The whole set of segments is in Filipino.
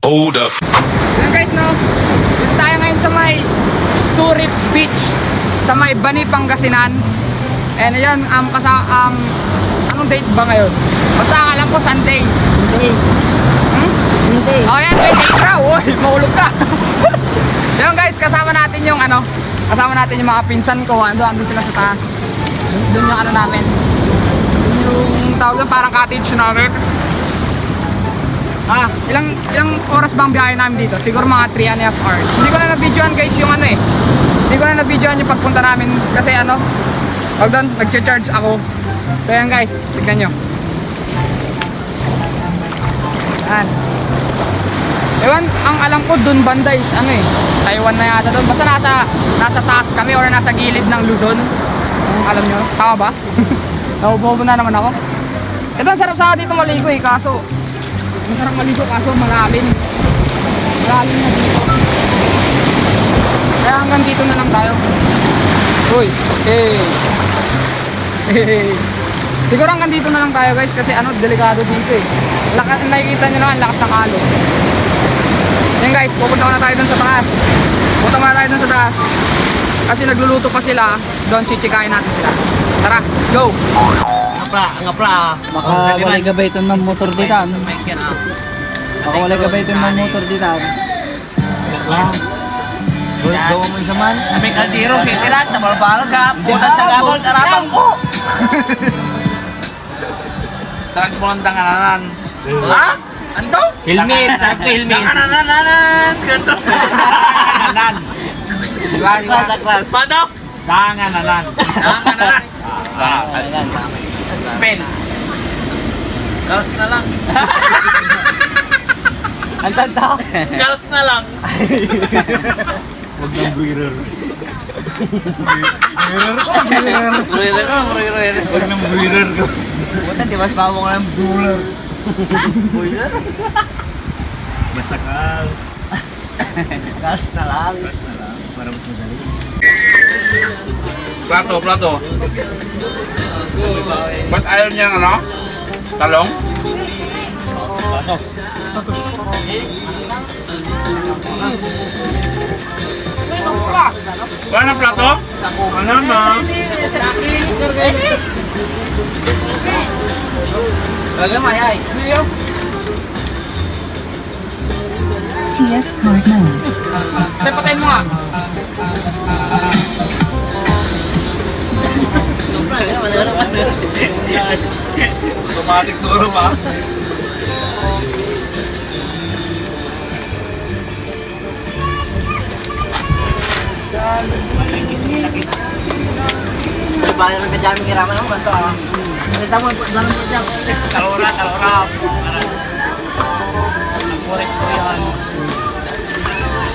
Hold up. Ayan guys, no? Dito tayo ngayon sa may Surit Beach, sa may Bani, Pangasinan. And ayun, anong date ba ngayon? Basta ang alam ko Sunday. Hindi. Oh yan, may date na. Uy, mahulog ka. Ayun guys, kasama natin yung mga pinsan ko. Andun sila sa taas. Doon yung ano namin. Doon yung tawag doon, parang cottage namin. Ilang oras bang biyahe namin dito? Siguro mga 3.5 hours. Hindi ko na na-videoan guys yung ano eh. Hindi ko na na-videoan yung pagpunta namin kasi ano, wag doon, nag-charge ako. So yan guys, tignan nyo. Yan. Ewan, ang alam ko doon banda is ano eh, Taiwan na yata doon. Basta nasa taas kami or nasa gilid ng Luzon. Alam nyo, tama ba? Naubobo na naman ako. Ito, ang sarap sana dito maligo eh, kaso masarap maligo kaso malalim. Malalim na dito. Kaya hanggang dito na lang tayo. Uy, siguro hanggang dito na lang tayo guys kasi ano, delikado dito eh. Nakikita nyo naman, lakas ng alon. Yan guys, pupunta muna tayo dun sa taas. Pupunta muna tayo dun sa taas. Kasi nagluluto pa sila, doon chichikain natin sila. Tara, let's go! Ngapla. Baka walay gabay ito ng motor dito. Baka walay gabay ito ng motor dito. Gawa mo sa man. May kaldero, kailan, tabalbalag ka. Putan sa gabal, karapang ko. Sarap mo lang tangananan. Ha? Anto? Hilmin, sarap ko hilmin. Tanganananan. Ganto. Tangananan. Diba? Sa class. Paano? Tangananan. Tanganananan. Spell. Girls na lang. Ang tanda. Girls na lang. Huwag ng breeder. Huwag ng breeder ko. Buta, di mas pamo ko ng breeder. Basta girls. Gas na lang. Girls na lang. Para mas madali. Plato. Ba't ayaw niya ano? Talong? Wala na plato? Ano na? Lagyan mo ay. TF card mode. Say, patayin mo nga. Automatic suro pa. Bala ng kajami kiraman ako ganito ah. Kita mo, ganun po dyan. Talura. Forest ko yan.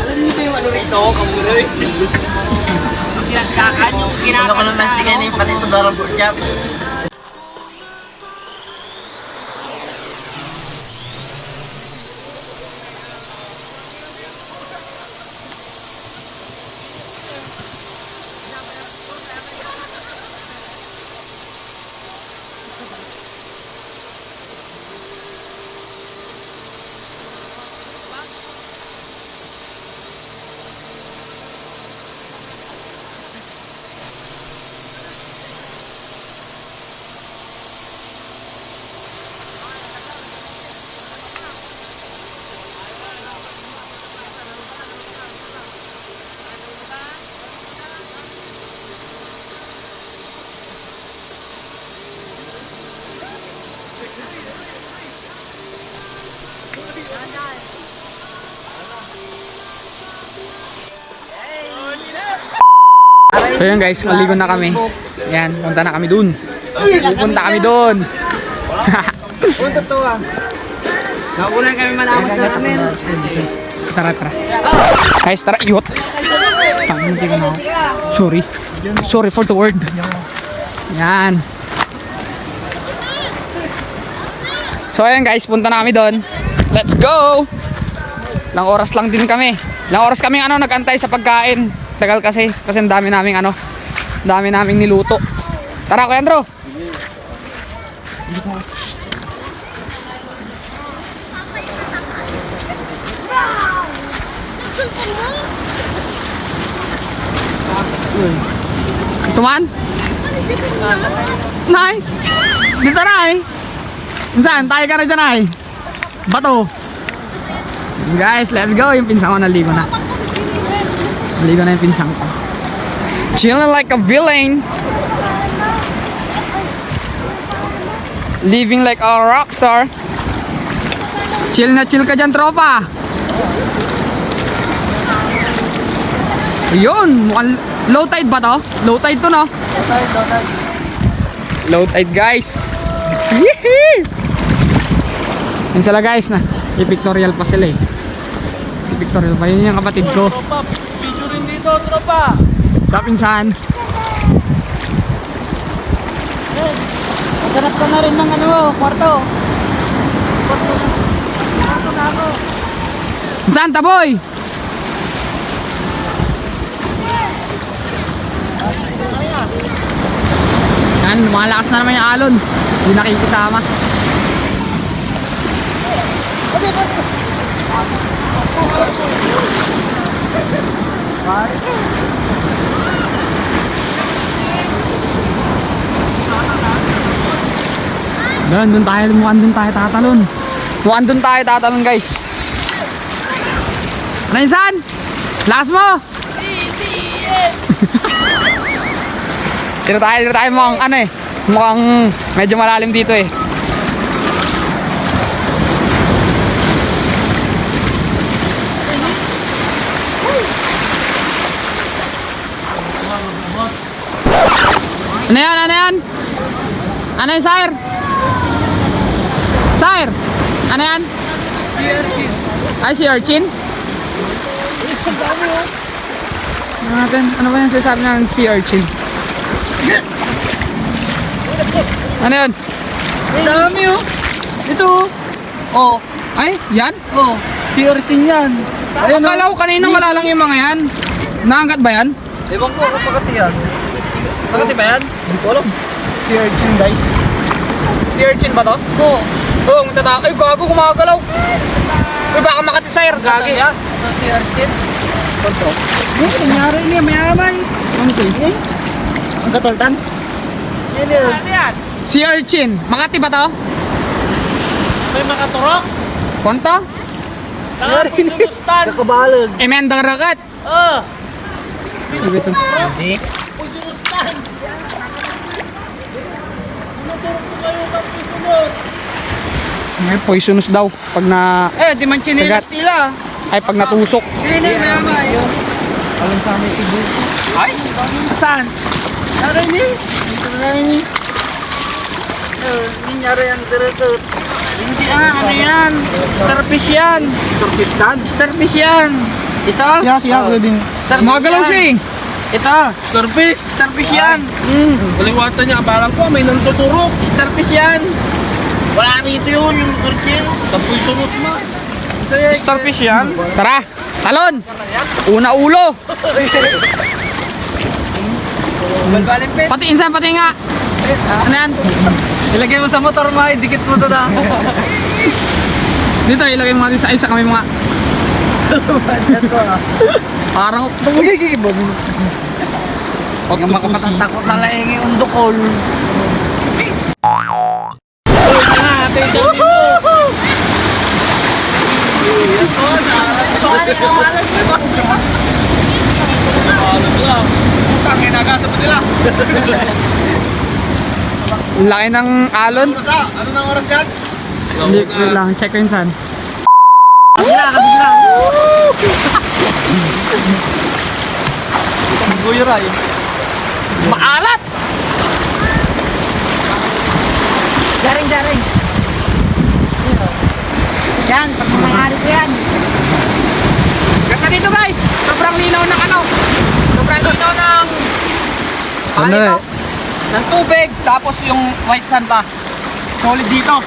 Alam niyo yung ano rito, kamuloy? Kinagkakan yung kinakakan. Ano ko naman stigay na yung pati ito dorang po dyan. So yun guys, maligo na kami. Yan, punta na kami dun. Pupunta kami dun. Punta to ah. Naulan kami malaman sa amin. Tara. Guys, tara, iyot. Hindi ko na ako. Sorry for the word. Yan. So ayan guys, punta na kami dun. Let's go! Ilang oras lang din kami. Ilang oras kaming nagantay sa pagkain. Tagal kasi ang dami naming niluto. Tara, Kuya Andrew. Ito man? Nay! Dito na eh! Saan? Tayo ka na dyan ay! Bato! Sige guys, let's go! Yung pinsang ko naligo na. Naligo na yung pinsang ko. Chilling like a villain! Living like a rockstar! Chill na chill ka dyan, tropa! Yun! Mukhang low tide ba to? Low tide to, no? Low tide, guys! Yee! Yun sila guys na. I-pictorial pa sila eh. I-pictorial pa. Yun yung kapatid ko. Tropa, picture rin dito, tropa. Sa pinsan. Masarap ka na rin ng ano, kwarto. Saan, taboy? Yan, lumalakas na naman yung alon. Hindi nakikisama. Doon tayo, mukhang doon tayo tatalon. Mukhang doon tayo tatalon, guys. Ano yun, San? Lakas mo! Tira tayo mukhang ano eh. Mukhang medyo malalim dito eh. Ano yan? Ano yan? Ano yan, Sire? Sire? Ano yan? Ay, si Urchin? Ano natin? Ano ba yung sinasabi ng si Urchin? Ano yun? Dami oh. Ito oh. Ay, yan? Oh, si Urchin yan. Ayun Akala ko kanina wala lang yung mga yan. Naangkat ba yan? Ewan ko kung pakati yan. Pakati ba yan? Hindi ko alam. Si Urchin, guys. Si Urchin ba to? Oo. Oo, ang tataka. Ay, gago, kumagalaw. Uy, baka makati Sire, gagi. So si Urchin. Konto. Hindi, nangyari niya. Mayamay. Ano ito eh? Ang katultan? Yan yun. Ano yan? Si Urchin, Makati ba to? May makaturok? Konto? Pusulustan. Kakabalag. Emendang rakat. Pusulustan. May poisonous daw pag na Di man chinelas Kagat. nila. ay pag natusok. Sino yung mayamay? Alam sa amin si Bull. Ay, saan? Narinig? Narinig? Nangyari ang direkot. Hindi ano yan? Starfish yan. Turkistan? Starfish yan. Ito? Siya din. Magalaw siya eh. Ito. Starfish. Starfish yan. Kaliwatan niya, abalang ko, may nantuturok. Starfish yan. Wala rito yun, yung urchin. Tapoy sunod mo. Starfish yan. Tara, talon. Una ulo. Balbalimpit. Pati insan, pati nga. Ano yan? Ilagay mo sa motor mo, dikit mo to na. Dito, ilagay mo nga dito sa isa kami mga parang Magigibog. Huwag nga makapatatakot na laing yung undukol. laki ng alon. Ano nang oras yan? Hindi, wait lang, check ko yun saan. Kabila. Buyoray. Maalat! Jaring. Yan, pag mangyari ko yan. Ganda dito guys! Sobrang linaw ng ano. Sobrang linaw ng Ano ito? Ng tubig, tapos yung white sand pa. Solid dito.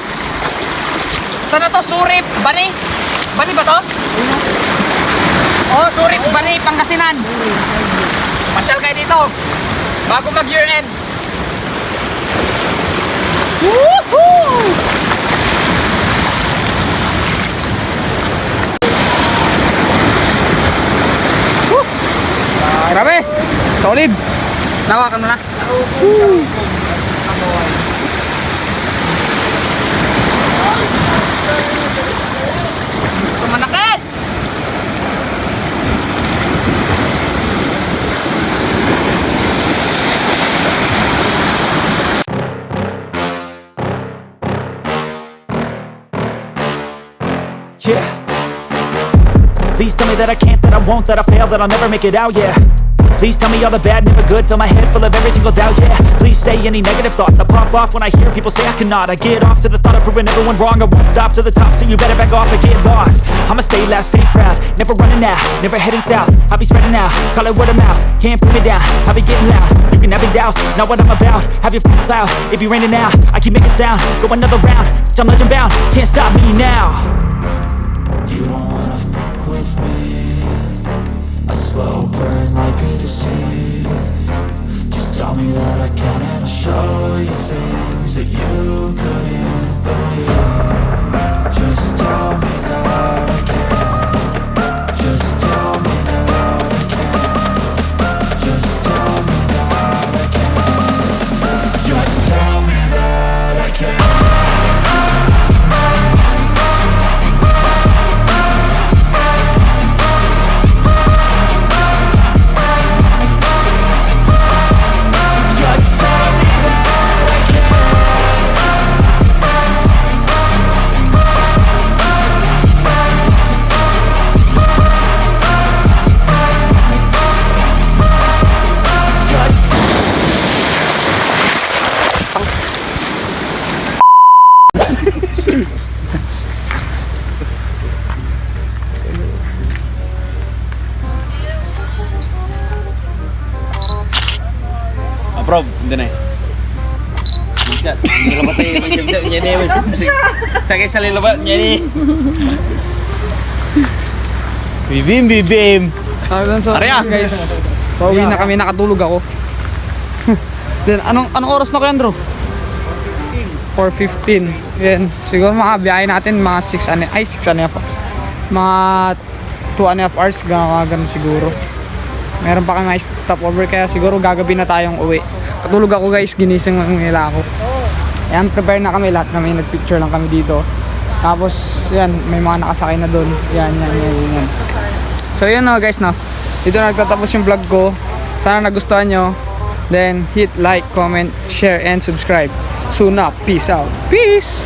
Saan na to? Surip, Bani? Bani ba to? Oh, Surip, Bani, Pangasinan. Pasyal kayo dito. Bago mag year end. Woohoo! Solid. Nawakan mo na. Gusto manakit. Yeah. Please tell me that I can't, that I won't, that I fail, that I'll never make it out, yeah. Please tell me all the bad, never good, fill my head full of every single doubt, yeah. Please say any negative thoughts, I pop off when I hear people say I cannot. I get off to the thought of proving everyone wrong, I won't stop to the top, so you better back off and get lost. I'ma stay loud, stay proud, never running out, never heading south. I'll be spreading out, call it word of mouth, can't put me down, I'll be getting loud. You can have your doubts, not what I'm about, have your cloud, it be raining now. I keep making sound, go another round, I'm legend bound, can't stop me now. You don't wanna fuck with me, a slow burn like a disease. Just tell me that I can and I'll show you things that you couldn't believe. Just tell me that I can. Just tell me that I can. Just tell me that I can. Just tell me that I can. Bro, hindi na eh. Hindi na patay yung jam-jam niya niya. Sakay sa lilo ba? Niya niya. Bibim. So, Arya! guys, pauwi na kami, nakatulog ako. Then, anong oras na kayo, Andrew? 4:15. Yan, siguro makabiyahe natin mga 6 and a half hours. Mga 2.5 hours, ganun siguro. Meron pa kami may stopover kaya siguro gagabi na tayong uwi. Katulog ako guys, ginising lang nila ako. Ayan, prepare na kami lahat, kami nagpicture lang kami dito. Tapos, yan, may mga nakasakay na doon. Yan. So, yun no guys no. Dito na nagtatapos yung vlog ko. Sana nagustuhan nyo. Then, hit like, comment, share, and subscribe. Soon up. Peace out. Peace!